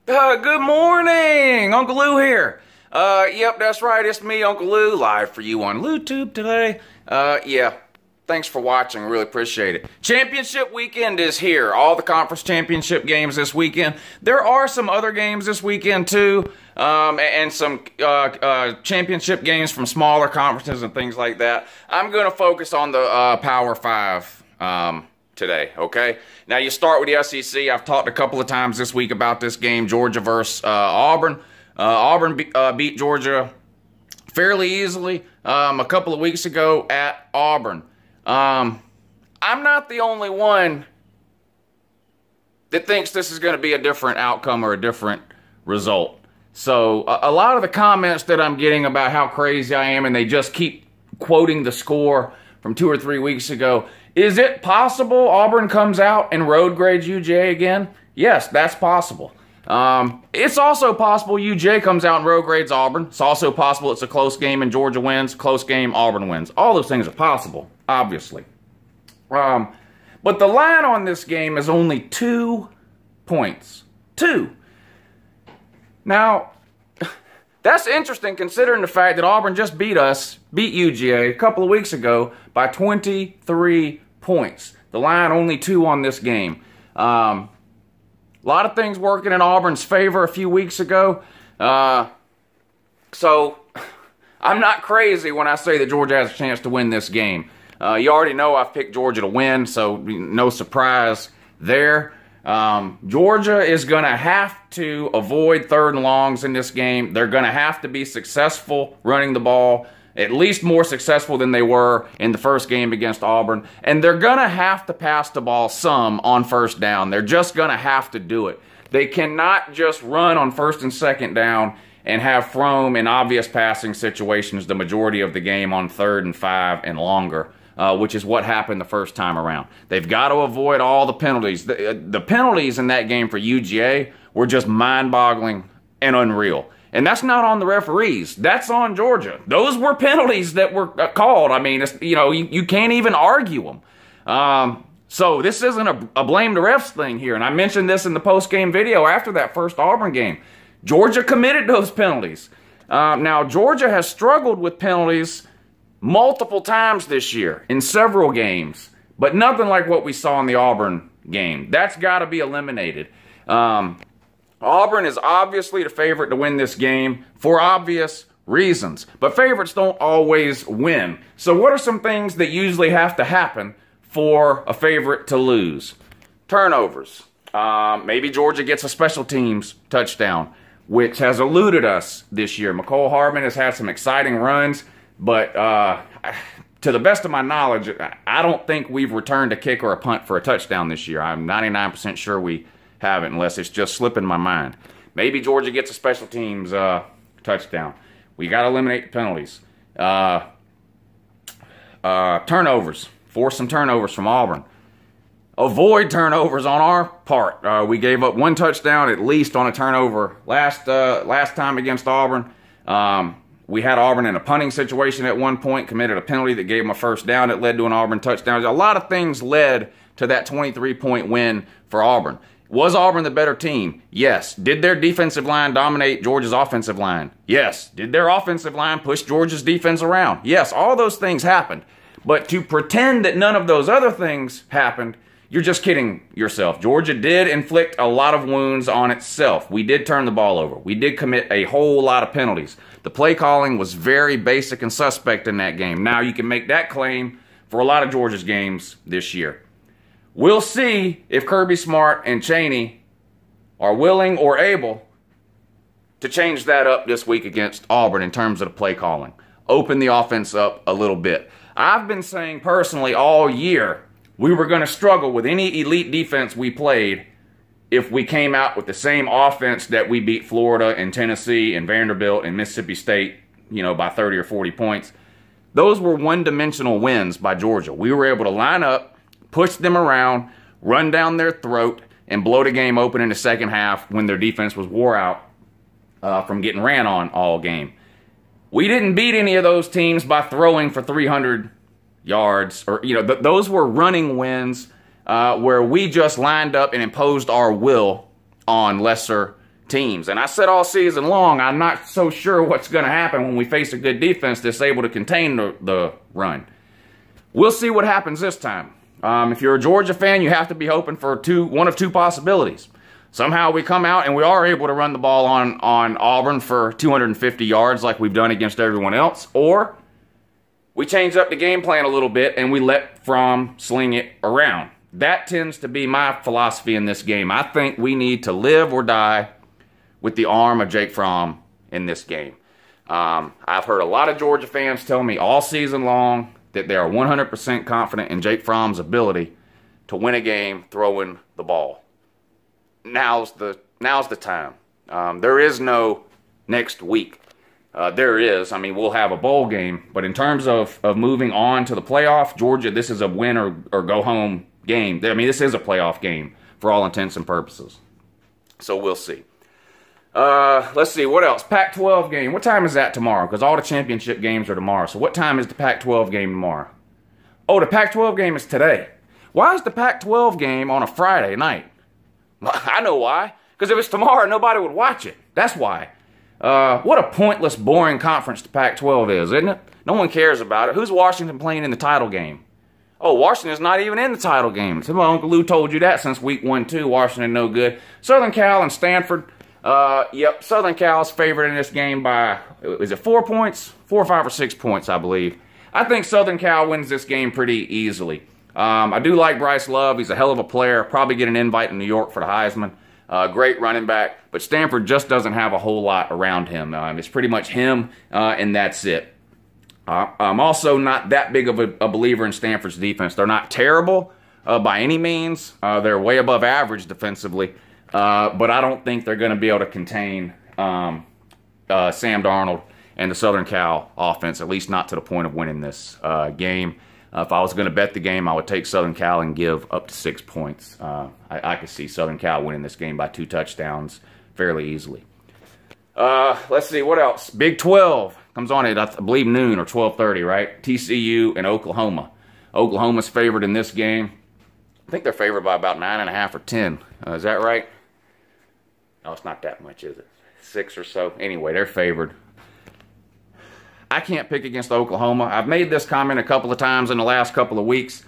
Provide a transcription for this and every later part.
Good morning, Uncle Lou here. Yep, that's right, it's me, Uncle Lou, live for you on LouTube today. Yeah, thanks for watching, really appreciate it. Championship weekend is here, all the conference championship games this weekend. There are some other games this weekend too, and some championship games from smaller conferences and things like that. I'm going to focus on the Power 5 today, okay? Now you start with the SEC. I've talked a couple of times this week about this game, Georgia versus Auburn. Auburn beat Georgia fairly easily a couple of weeks ago at Auburn. I'm not the only one that thinks this is going to be a different outcome or a different result. So a lot of the comments that I'm getting about how crazy I am, and they just keep quoting the score from 2 or 3 weeks ago. Is it possible Auburn comes out and road grades UGA again? Yes, that's possible. It's also possible UGA comes out and road grades Auburn. It's also possible it's a close game and Georgia wins, close game, Auburn wins. All those things are possible, obviously. But the line on this game is only 2 points. 2. Now, that's interesting considering the fact that Auburn just beat UGA a couple of weeks ago by 23 points. The line only 2 on this game. A lot of things working in Auburn's favor a few weeks ago. So I'm not crazy when I say that Georgia has a chance to win this game. You already know I've picked Georgia to win, so no surprise there. Georgia is going to have to avoid 3rd and longs in this game. They're going to have to be successful running the ball, at least more successful than they were in the first game against Auburn. And they're going to have to pass the ball some on 1st down. They're just going to have to do it. They cannot just run on 1st and 2nd down and have Frome in obvious passing situations the majority of the game on 3rd and 5 and longer. Which is what happened the first time around. They've got to avoid all the penalties. The penalties in that game for UGA were just mind-boggling and unreal. And that's not on the referees. That's on Georgia. Those were penalties that were called. I mean, you can't even argue them. So this isn't a blame the refs thing here. And I mentioned this in the post-game video after that first Auburn game. Georgia committed those penalties. Now, Georgia has struggled with penalties multiple times this year in several games, but nothing like what we saw in the Auburn game. That's got to be eliminated. Auburn is obviously the favorite to win this game for obvious reasons, but favorites don't always win. So what are some things that usually have to happen for a favorite to lose? Turnovers. Maybe Georgia gets a special teams touchdown, which has eluded us this year. McCole Hardman has had some exciting runs, but to the best of my knowledge, I don't think we've returned a kick or a punt for a touchdown this year. I'm 99% sure we haven't, unless it's just slipping my mind. Maybe Georgia gets a special teams touchdown. We got to eliminate the penalties. Turnovers. Force some turnovers from Auburn. Avoid turnovers on our part. We gave up 1 touchdown at least on a turnover last time against Auburn. We had Auburn in a punting situation at one point, committed a penalty that gave them a 1st down that led to an Auburn touchdown. A lot of things led to that 23-point win for Auburn. Was Auburn the better team? Yes. Did their defensive line dominate Georgia's offensive line? Yes. Did their offensive line push Georgia's defense around? Yes. All those things happened. But to pretend that none of those other things happened, you're just kidding yourself. Georgia did inflict a lot of wounds on itself. We did turn the ball over. We did commit a whole lot of penalties. The play calling was very basic and suspect in that game. Now, you can make that claim for a lot of Georgia's games this year. We'll see if Kirby Smart and Chaney are willing or able to change that up this week against Auburn in terms of the play calling. Open the offense up a little bit. I've been saying personally all year we were going to struggle with any elite defense we played if we came out with the same offense that we beat Florida and Tennessee and Vanderbilt and Mississippi State, by 30 or 40 points. Those were one-dimensional wins by Georgia. We were able to line up, push them around, run down their throat, and blow the game open in the second half when their defense was wore out from getting ran on all game. We didn't beat any of those teams by throwing for 300 yards. Those were running wins where we just lined up and imposed our will on lesser teams. And I said all season long, I'm not so sure what's going to happen when we face a good defense that's able to contain the run. We'll see what happens this time. If you're a Georgia fan, you have to be hoping for one of two possibilities. Somehow we come out and we are able to run the ball on Auburn for 250 yards like we've done against everyone else, or we change up the game plan a little bit and we let Fromm sling it around. That tends to be my philosophy in this game. I think we need to live or die with the arm of Jake Fromm in this game. I've heard a lot of Georgia fans tell me all season long that they are 100% confident in Jake Fromm's ability to win a game throwing the ball. Now's the time. There is no next week. There is. I mean, we'll have a bowl game, but in terms of moving on to the playoff, Georgia, this is a win or go home game. I mean, this is a playoff game for all intents and purposes. So we'll see. Let's see, what else? Pac-12 game. What time is that tomorrow? Because all the championship games are tomorrow. So what time is the Pac-12 game tomorrow? Oh, the Pac-12 game is today. Why is the Pac-12 game on a Friday night? I know why. Because if it's tomorrow, nobody would watch it. That's why. What a pointless, boring conference the Pac-12 is, isn't it? No one cares about it. Who's Washington playing in the title game? Oh, Washington's not even in the title game. So my Uncle Lou told you that since week 1, too. Washington no good. Southern Cal and Stanford. Yep, Southern Cal's favored in this game by, is it 4 points? 4, 5, or 6 points, I believe. I think Southern Cal wins this game pretty easily. I do like Bryce Love. He's a hell of a player. Probably get an invite in New York for the Heisman. Great running back. But Stanford just doesn't have a whole lot around him. It's pretty much him, and that's it. I'm also not that big of a believer in Stanford's defense. They're not terrible by any means. They're way above average defensively. But I don't think they're going to be able to contain Sam Darnold and the Southern Cal offense, at least not to the point of winning this game. If I was going to bet the game, I would take Southern Cal and give up to 6 points. I could see Southern Cal winning this game by 2 touchdowns fairly easily. Let's see, what else? Big 12 comes on at, I believe, noon or 12:30, right? TCU and Oklahoma. Oklahoma's favored in this game. I think they're favored by about 9.5 or 10. Is that right? No, it's not that much, is it? 6 or so. Anyway, they're favored. I can't pick against Oklahoma. I've made this comment a couple of times in the last couple of weeks.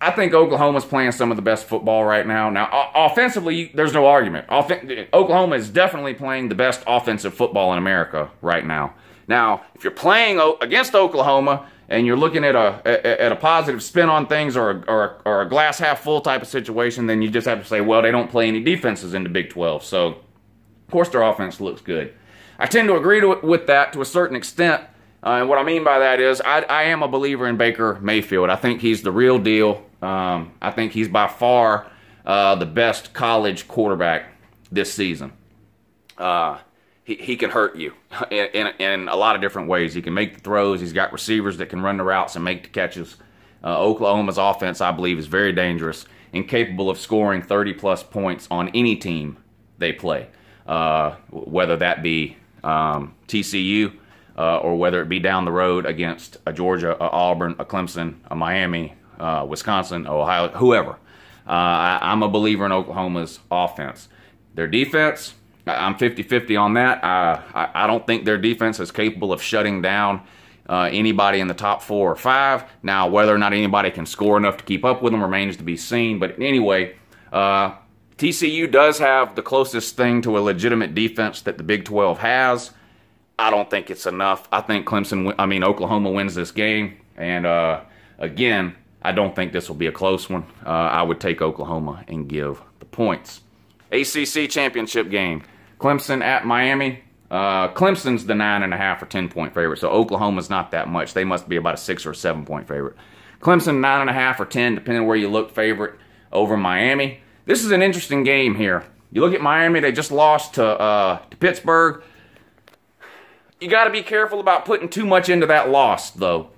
I think Oklahoma's playing some of the best football right now. Now, offensively, there's no argument. Oklahoma is definitely playing the best offensive football in America right now. Now, if you're playing against Oklahoma and you're looking at a positive spin on things or a glass half full type of situation, then you just have to say, well, they don't play any defenses in the Big 12. So, of course, their offense looks good. I tend to agree with that to a certain extent. And what I mean by that is I am a believer in Baker Mayfield. I think he's the real deal. I think he's by far the best college quarterback this season. He can hurt you in a lot of different ways. He can make the throws. He's got receivers that can run the routes and make the catches. Oklahoma's offense, I believe, is very dangerous and capable of scoring 30-plus points on any team they play, whether that be TCU or whether it be down the road against a Georgia, a Auburn, a Clemson, a Miami, Wisconsin, Ohio, whoever. I'm a believer in Oklahoma's offense. Their defense, I'm 50-50 on that. I don't think their defense is capable of shutting down anybody in the top 4 or 5. Now, whether or not anybody can score enough to keep up with them remains to be seen. But anyway, TCU does have the closest thing to a legitimate defense that the Big 12 has. I don't think it's enough. I think Oklahoma wins this game. And again, I don't think this will be a close one. I would take Oklahoma and give the points. ACC championship game. Clemson at Miami. Clemson's the 9.5 or 10-point favorite, so Oklahoma's not that much. They must be about a 6 or 7-point favorite. Clemson 9.5 or 10, depending on where you look, favorite over Miami. This is an interesting game here. You look at Miami, they just lost to Pittsburgh. You got to be careful about putting too much into that loss, though.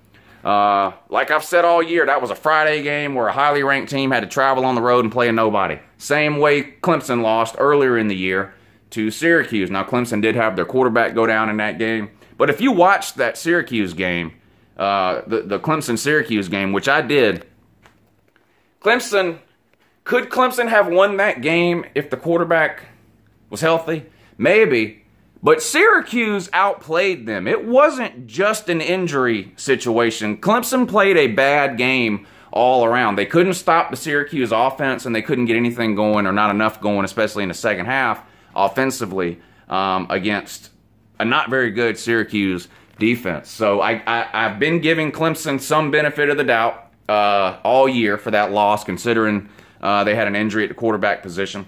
Like I've said all year, that was a Friday game where a highly ranked team had to travel on the road and play a nobody. Same way Clemson lost earlier in the year to Syracuse. Now, Clemson did have their quarterback go down in that game. But if you watched that Syracuse game, the Clemson-Syracuse game, which I did, could Clemson have won that game if the quarterback was healthy? Maybe. But Syracuse outplayed them. It wasn't just an injury situation. Clemson played a bad game all around. They couldn't stop the Syracuse offense, and they couldn't get anything going, or not enough going, especially in the second half, offensively, against a not very good Syracuse defense. So I've been giving Clemson some benefit of the doubt all year for that loss, considering they had an injury at the quarterback position.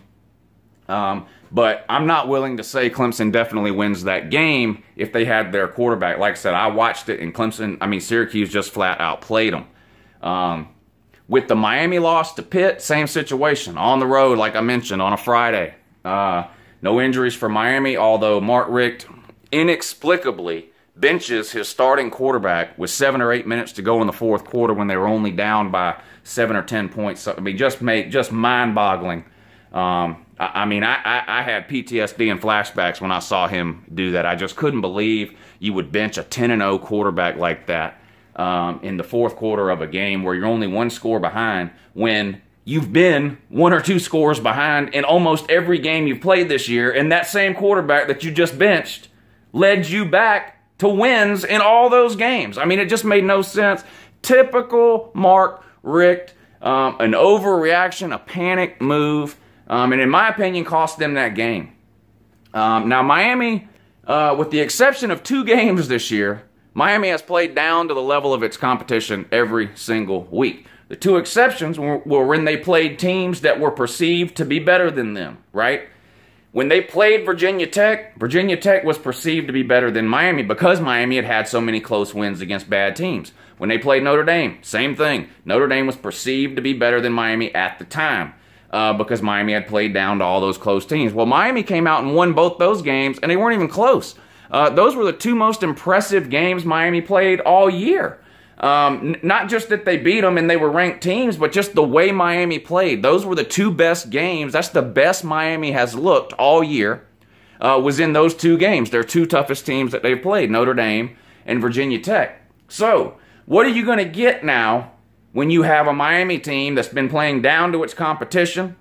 But I'm not willing to say Clemson definitely wins that game if they had their quarterback. Like I said, I watched it, and Syracuse just flat out played them. With the Miami loss to Pitt, same situation. On the road, like I mentioned, on a Friday. No injuries for Miami, although Mark Richt inexplicably benches his starting quarterback with 7 or 8 minutes to go in the fourth quarter when they were only down by 7 or 10 points. So, just mind-boggling. I had PTSD and flashbacks when I saw him do that. I just couldn't believe you would bench a 10-0 quarterback like that in the fourth quarter of a game where you're only one score behind, when you've been 1 or 2 scores behind in almost every game you've played this year, and that same quarterback that you just benched led you back to wins in all those games. It just made no sense. Typical Mark Richt, an overreaction, a panic move. And in my opinion, cost them that game. Now, Miami, with the exception of 2 games this year, Miami has played down to the level of its competition every single week. The 2 exceptions were when they played teams that were perceived to be better than them, right? When they played Virginia Tech was perceived to be better than Miami because Miami had had so many close wins against bad teams. When they played Notre Dame, same thing. Notre Dame was perceived to be better than Miami at the time. Because Miami had played down to all those close teams. Well, Miami came out and won both those games, and they weren't even close. Those were the 2 most impressive games Miami played all year. Not just that they beat them and they were ranked teams, but just the way Miami played. Those were the 2 best games. That's the best Miami has looked all year, was in those 2 games. They're 2 toughest teams that they've played, Notre Dame and Virginia Tech. So, what are you going to get now when you have a Miami team that's been playing down to its competition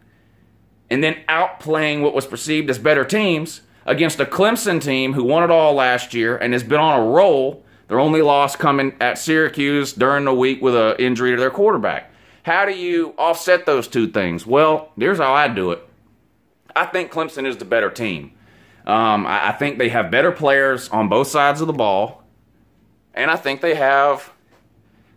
and then outplaying what was perceived as better teams against a Clemson team who won it all last year and has been on a roll? Their only loss coming at Syracuse during the week with an injury to their quarterback. How do you offset those 2 things? Well, here's how I do it. I think Clemson is the better team. I think they have better players on both sides of the ball. And I think they have...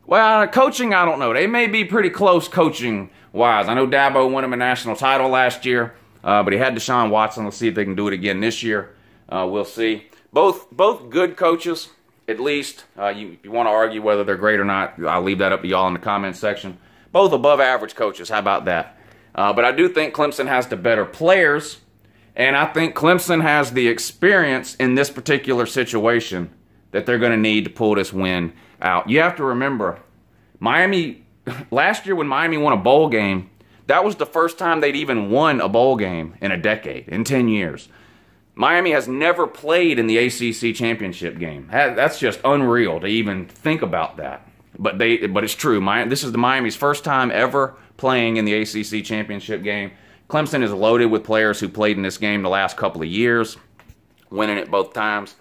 Well, coaching, I don't know. They may be pretty close coaching-wise. I know Dabo won him a national title last year, but he had Deshaun Watson. Let's see if they can do it again this year. We'll see. Both good coaches, at least. If you want to argue whether they're great or not, I'll leave that up to y'all in the comments section. Both above-average coaches. How about that? But I do think Clemson has the better players, and I think Clemson has the experience in this particular situation that they're going to need to pull this win out. You have to remember, Miami, last year when Miami won a bowl game, that was the first time they'd even won a bowl game in a decade, in 10 years. Miami has never played in the ACC championship game. That's just unreal to even think about that. But it's true. This is Miami's first time ever playing in the ACC championship game. Clemson is loaded with players who played in this game the last couple of years, winning it both times.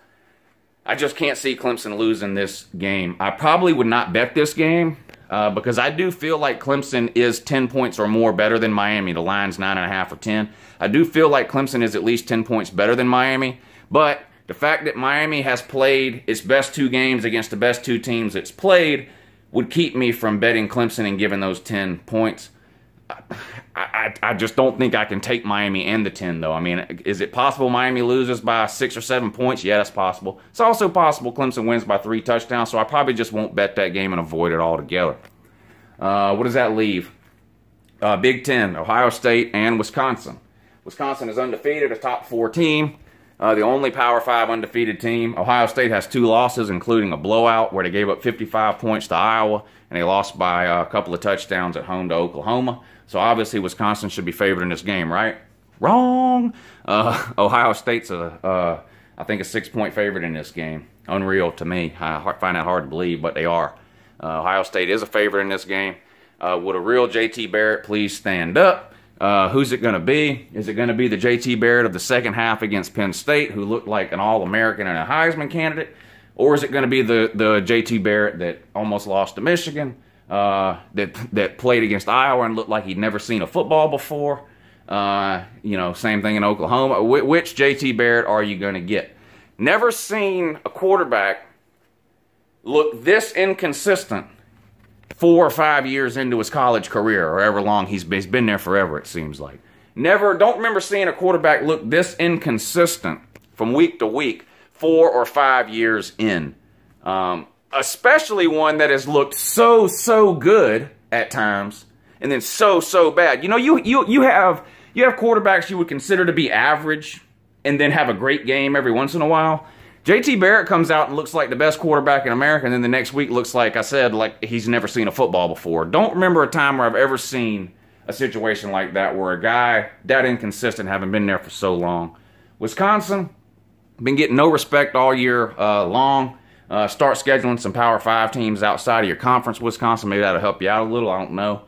I just can't see Clemson losing this game. I probably would not bet this game because I do feel like Clemson is 10 points or more better than Miami. The line's 9.5 or 10. I do feel like Clemson is at least 10 points better than Miami. But the fact that Miami has played its best 2 games against the best 2 teams it's played would keep me from betting Clemson and giving those 10 points. I just don't think I can take Miami and the 10, though. Is it possible Miami loses by 6 or 7 points? Yeah, that's possible. It's also possible Clemson wins by 3 touchdowns, so I probably just won't bet that game and avoid it altogether. What does that leave? Big Ten, Ohio State, and Wisconsin. Wisconsin is undefeated, a top 4 team. The only Power 5 undefeated team. Ohio State has 2 losses, including a blowout where they gave up 55 points to Iowa, and they lost by a couple of touchdowns at home to Oklahoma. So obviously Wisconsin should be favored in this game, right? Wrong! Ohio State's, I think, a 6-point favorite in this game. Unreal to me. I find that hard to believe, but they are. Ohio State is a favorite in this game. Would a real JT Barrett please stand up? Who's it going to be? Is it going to be the JT Barrett of the second half against Penn State, who looked like an All-American and a Heisman candidate? Or is it going to be the JT Barrett that almost lost to Michigan, that played against Iowa and looked like he'd never seen a football before? Same thing in Oklahoma. Which JT Barrett are you going to get? Never seen a quarterback look this inconsistent 4 or 5 years into his college career, or however long he's been there forever, it seems like. Don't remember seeing a quarterback look this inconsistent from week to week 4 or 5 years in. Especially one that has looked so good at times, and then so bad. You have quarterbacks you would consider to be average, and then have a great game every once in a while. JT Barrett comes out and looks like the best quarterback in America, and then the next week looks like, I said, like he's never seen a football before. Don't remember a time where I've ever seen a situation like that, where a guy that inconsistent, having been there for so long. Wisconsin, been getting no respect all year long. Start scheduling some Power 5 teams outside of your conference, Wisconsin. Maybe that'll help you out a little, I don't know.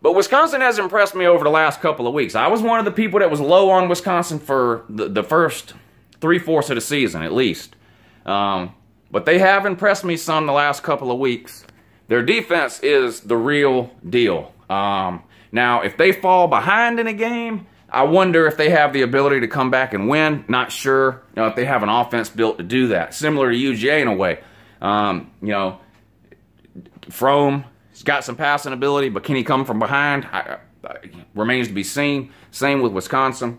But Wisconsin has impressed me over the last couple of weeks. I was one of the people that was low on Wisconsin for the first 3/4 of the season, at least. But they have impressed me some the last couple of weeks. Their defense is the real deal. Now, if they fall behind in a game, I wonder if they have the ability to come back and win. Not sure if they have an offense built to do that. Similar to UGA in a way. Frome, he's got some passing ability, but can he come from behind? Remains to be seen. Same with Wisconsin.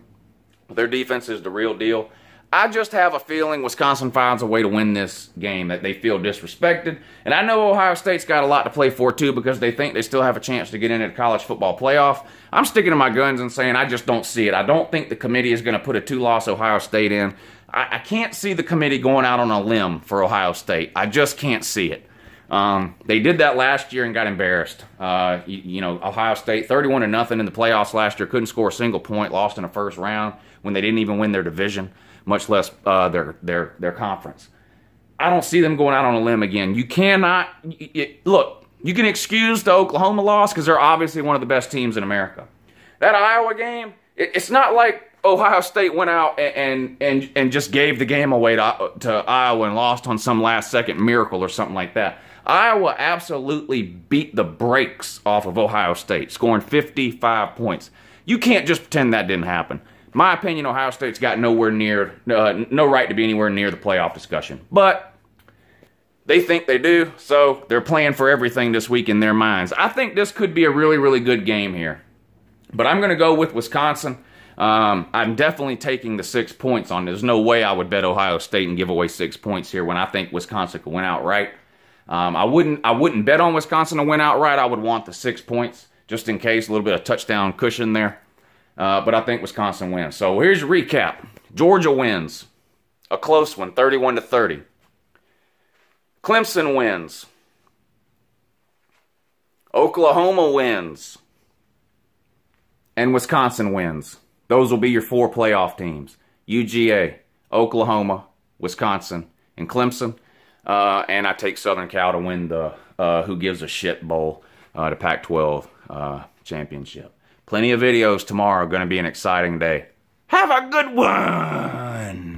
Their defense is the real deal. I just have a feeling Wisconsin finds a way to win this game, that they feel disrespected. And I know Ohio State's got a lot to play for, too, because they think they still have a chance to get into the college football playoff. I'm sticking to my guns and saying I just don't see it. I don't think the committee is going to put a 2-loss Ohio State in. I can't see the committee going out on a limb for Ohio State. I just can't see it. They did that last year and got embarrassed. Ohio State 31-0 in the playoffs last year, couldn't score a single point, lost in the first round when they didn't even win their division, much less their conference. I don't see them going out on a limb again. You cannot look. You can excuse the Oklahoma loss because they're obviously one of the best teams in America. That Iowa game, it's not like Ohio State went out and just gave the game away to Iowa and lost on some last-second miracle or something like that. Iowa absolutely beat the brakes off of Ohio State, scoring 55 points. You can't just pretend that didn't happen. In my opinion, Ohio State's got no right to be anywhere near the playoff discussion. But they think they do, so they're playing for everything this week in their minds. I think this could be a really, really good game here. But I'm going to go with Wisconsin. I'm definitely taking the 6 points on. There's no way I would bet Ohio State and give away 6 points here when I think Wisconsin could win outright. I wouldn't bet on Wisconsin to win outright. I would want the 6 points just in case, a little bit of touchdown cushion there. But I think Wisconsin wins. So here's your recap. Georgia wins. A close one, 31-30. Clemson wins. Oklahoma wins. And Wisconsin wins. Those will be your 4 playoff teams. UGA, Oklahoma, Wisconsin, and Clemson. And I take Southern Cal to win the Who Gives a Shit Bowl, the Pac-12 championship. Plenty of videos tomorrow. Going to be an exciting day. Have a good one!